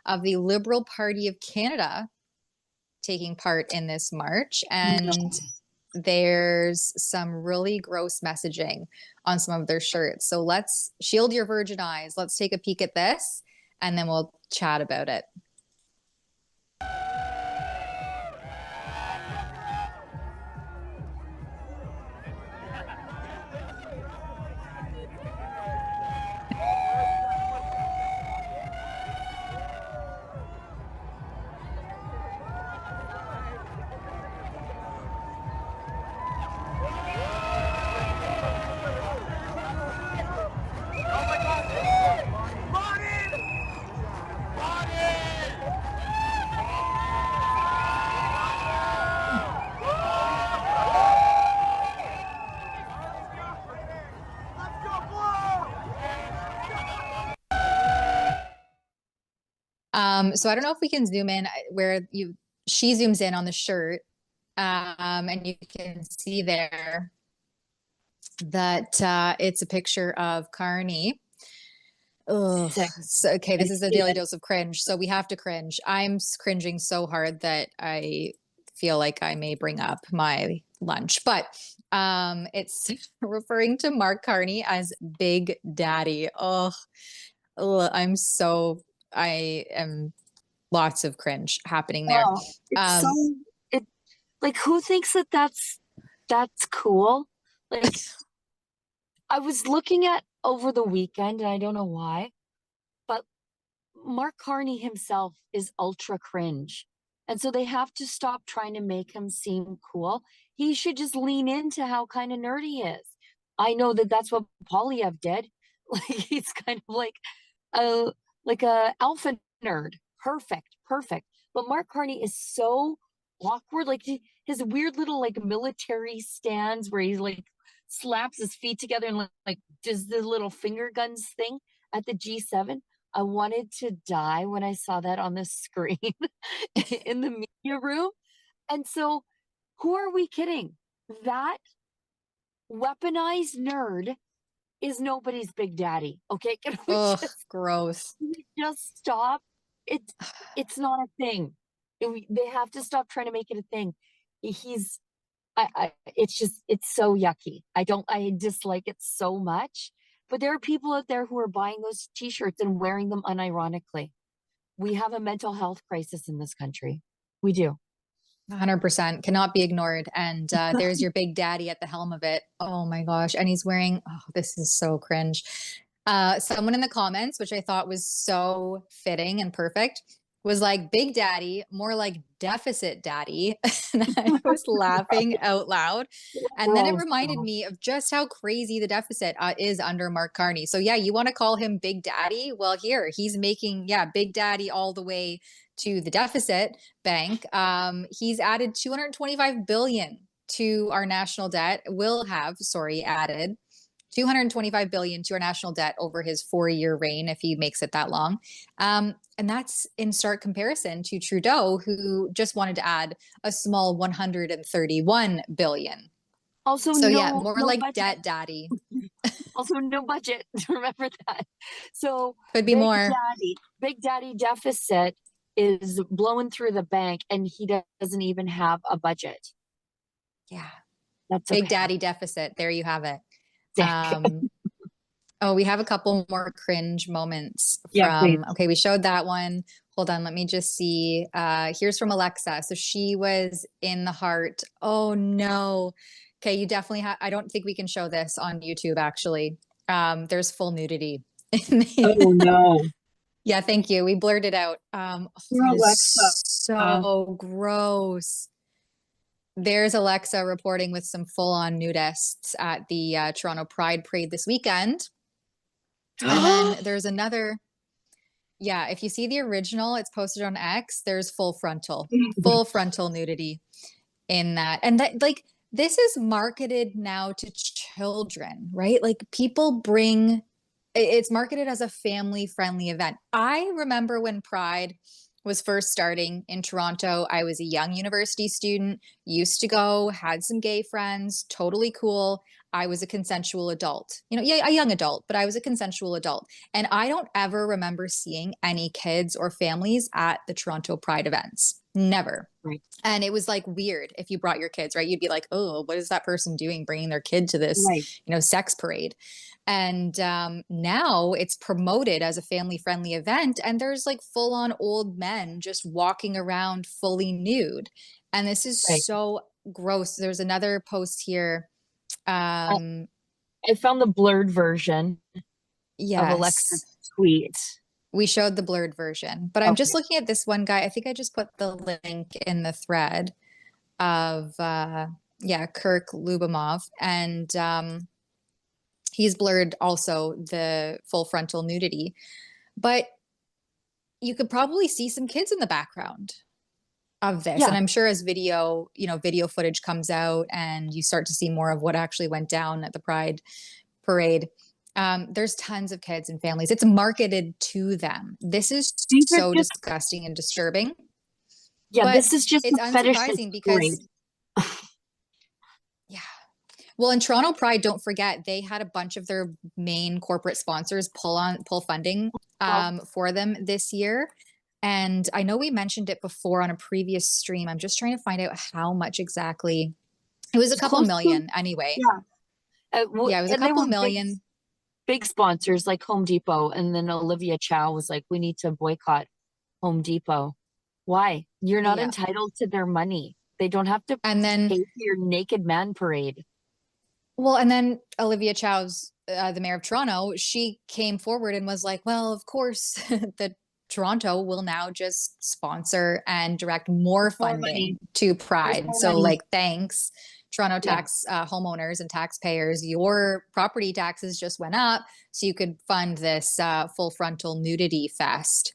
of the Liberal Party of Canada taking part in this march. And there's some really gross messaging on some of their shirts. So let's shield your virgin eyes. Let's take a peek at this, and then we'll chat about it. So I don't know if we can zoom in where she zooms in on the shirt, and you can see there that it's a picture of Carney. Oh, so, okay, this is a daily dose of cringe, so we have to cringe. I'm cringing so hard that I feel like I may bring up my lunch, but it's referring to Mark Carney as Big Daddy. I am lots of cringe happening there. Oh, like, who thinks that that's cool? Like, I was looking at over the weekend, and I don't know why, but Mark Carney himself is ultra cringe. And so they have to stop trying to make him seem cool. He should just lean into how kind of nerdy he is. I know that that's what Poilievre did. Like, he's kind of like like a alpha nerd. Perfect, perfect. But Mark Carney is so awkward. Like his weird little like military stands where he like slaps his feet together and like does the little finger guns thing at the G7. I wanted to die when I saw that on the screen in the media room. And so, who are we kidding? That weaponized nerd is nobody's big daddy. Okay, can we Ugh, gross. just stop? It's not a thing. They have to stop trying to make it a thing. He's, it's just, it's so yucky. I dislike it so much. But there are people out there who are buying those T-shirts and wearing them unironically. We have a mental health crisis in this country. We do. 100% cannot be ignored. And there's your big daddy at the helm of it. Oh my gosh. And he's wearing, oh, this is so cringe. Someone in the comments, which I thought was so fitting and perfect, was like, Big Daddy, more like deficit daddy. And I was laughing out loud. And then it reminded me of just how crazy the deficit is under Mark Carney. So yeah, you want to call him Big Daddy? Well, here he's making, yeah, Big Daddy all the way to the deficit bank. He's added 225 billion to our national debt. Added 225 billion to our national debt over his 4-year reign, if he makes it that long. And that's in stark comparison to Trudeau, who just wanted to add a small 131 billion. Also, so no, yeah, more no like budget. debt daddy. Also, no budget. Remember that. So Could be more. Big Daddy deficit is blowing through the bank, and he doesn't even have a budget. Yeah, that's Big Daddy deficit. There you have it. Oh, we have a couple more cringe moments from, okay, we showed that one. Hold on, let me just see. Here's from Alexa. So she was in the heart. Oh no. Okay, you definitely have, I don't think we can show this on YouTube actually. There's full nudity. Oh no. Yeah, thank you. We blurred it out. So gross. There's Alexa reporting with some full-on nudists at the Toronto Pride Parade this weekend. And then there's another, yeah, if you see the original, it's posted on X, there's full frontal nudity in that. And that, like, this is marketed now to children, right? Like, people bring, it's marketed as a family-friendly event. I remember when Pride was first starting in Toronto. I was a young university student, used to go, had some gay friends, totally cool. I was a consensual adult, you know, yeah, a young adult, but I was a consensual adult. And I don't ever remember seeing any kids or families at the Toronto Pride events. Never. Right. And it was like weird if you brought your kids, right? You'd be like, oh, what is that person doing bringing their kid to this, you know, sex parade? And now it's promoted as a family-friendly event, and there's like full-on old men just walking around fully nude. And this is so gross. There's another post here. I found the blurred version of Alexa's tweet. We showed the blurred version, but I'm just looking at this one guy. I think I just put the link in the thread of, Kirk Lubomov. And he's blurred also the full frontal nudity, but you could probably see some kids in the background of this. And I'm sure as video footage comes out and you start to see more of what actually went down at the Pride Parade, there's tons of kids and families. It's marketed to them. This is so disgusting and disturbing. Yeah, but this is just it's unsurprising because well, in Toronto Pride, don't forget, they had a bunch of their main corporate sponsors pull funding for them this year. And I know we mentioned it before on a previous stream. I'm just trying to find out how much exactly. It was a couple million anyway. It was a couple million. Big sponsors like Home Depot. And then Olivia Chow was like, we need to boycott Home Depot. Why? You're not entitled to their money. They don't have to pay for your naked man parade. Well, and then Olivia Chow's, the mayor of Toronto, she came forward and was like, well, of course, the Toronto will now just sponsor and direct more funding to Pride. So like, thanks, Toronto tax homeowners and taxpayers, your property taxes just went up, so you could fund this full frontal nudity fest.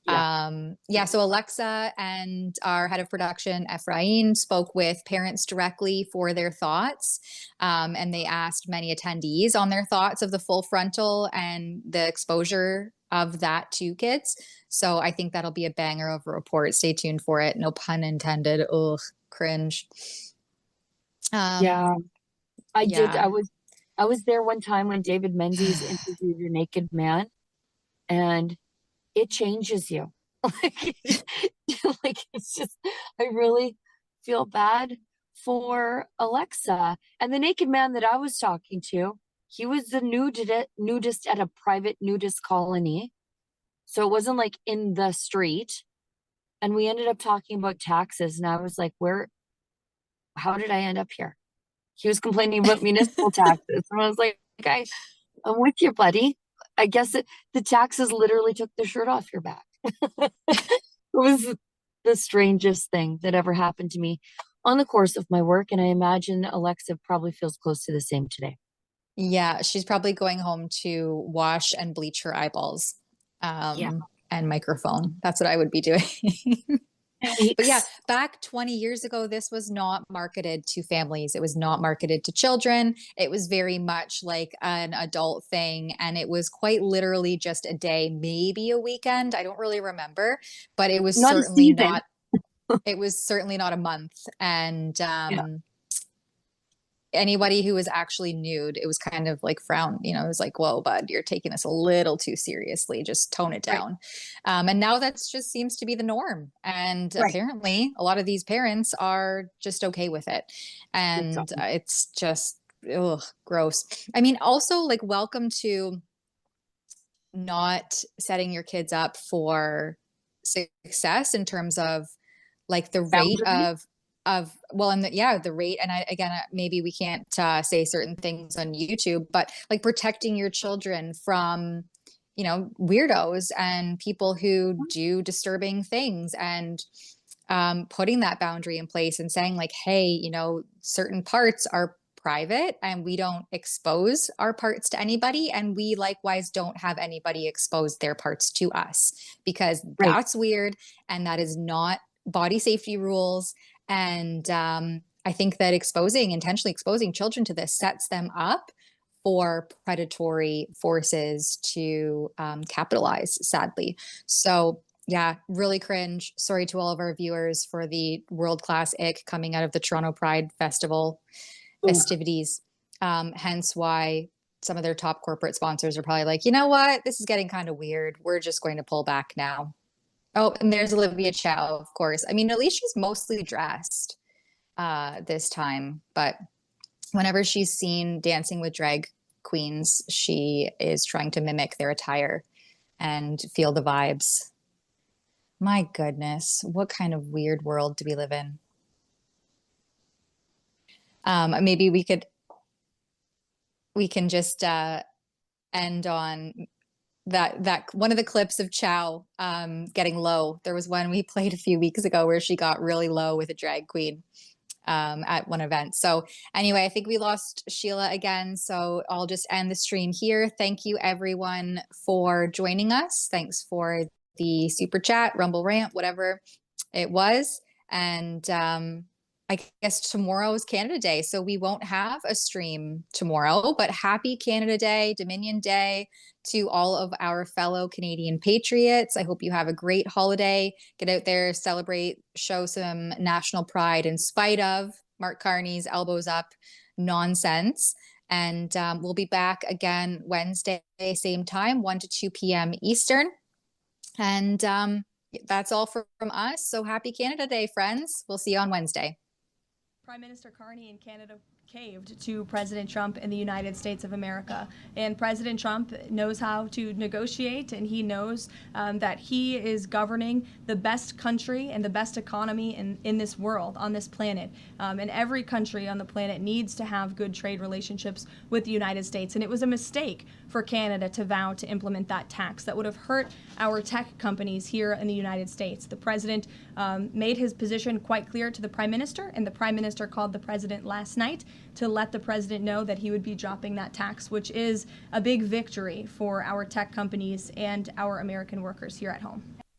So Alexa and our head of production, Ephraim, spoke with parents directly for their thoughts. And they asked many attendees on their thoughts of the full frontal and the exposure of that to kids. So I think that'll be a banger of a report. Stay tuned for it. No pun intended. Ugh, cringe. I did. I was there one time when David Menzies interviewed a naked man, and it changes you. like it's just, I really feel bad for Alexa. And the naked man that I was talking to, he was the nudist at a private nudist colony. So it wasn't like in the street. And we ended up talking about taxes. And I was like, how did I end up here? He was complaining about municipal taxes. And I was like, I'm with you, buddy. I guess the taxes literally took the shirt off your back. It was the strangest thing that ever happened to me on the course of my work. And I imagine Alexa probably feels close to the same today. Yeah, she's probably going home to wash and bleach her eyeballs and microphone. That's what I would be doing. But yeah, back 20 years ago, this was not marketed to families. It was not marketed to children. It was very much like an adult thing. And it was quite literally just a day, maybe a weekend. I don't really remember, but it was certainly not, it was certainly not a month. And anybody who was actually nude, it was kind of like frowned, it was like, whoa, bud, you're taking this a little too seriously, just tone it down. And now that's just seems to be the norm. And apparently a lot of these parents are just okay with it. And it's just, gross. I mean, also like, welcome to not setting your kids up for success in terms of like the rate of the rate. And maybe we can't say certain things on YouTube, but like protecting your children from, weirdos and people who do disturbing things, and putting that boundary in place and saying like, hey, certain parts are private and we don't expose our parts to anybody. And we likewise don't have anybody expose their parts to us, because that's weird. And that is not body safety rules. And I think that intentionally exposing children to this sets them up for predatory forces to capitalize, sadly. So yeah, really cringe. Sorry to all of our viewers for the world-class ick coming out of the Toronto Pride Festival festivities. Hence why some of their top corporate sponsors are probably like, you know what, this is getting kind of weird. We're just going to pull back now. Oh, and there's Olivia Chow, of course. I mean, at least she's mostly dressed this time. But whenever she's seen dancing with drag queens, she is trying to mimic their attire and feel the vibes. My goodness, what kind of weird world do we live in? Maybe we can just end on that one of the clips of Chow getting low. There was one we played a few weeks ago where she got really low with a drag queen at one event. So anyway, I think we lost Sheila again. So I'll just end the stream here. Thank you everyone for joining us. Thanks for the super chat, Rumble rant, whatever it was. And I guess tomorrow is Canada Day, so we won't have a stream tomorrow, but happy Canada Day, Dominion Day to all of our fellow Canadian patriots. I hope you have a great holiday. Get out there, celebrate, show some national pride in spite of Mark Carney's elbows up nonsense. And we'll be back again Wednesday, same time, 1 to 2 p.m. Eastern. And that's all from us. So happy Canada Day, friends. We'll see you on Wednesday. Prime Minister Carney in caved to President Trump in the United States of America. And President Trump knows how to negotiate, and he knows that he is governing the best country and the best economy in this world, on this planet. And every country on the planet needs to have good trade relationships with the United States. And it was a mistake for Canada to vow to implement that tax. That would have hurt our tech companies here in the United States. The president made his position quite clear to the Prime Minister, and the Prime Minister called the president last night to let the president know that he would be dropping that tax, which is a big victory for our tech companies and our American workers here at home.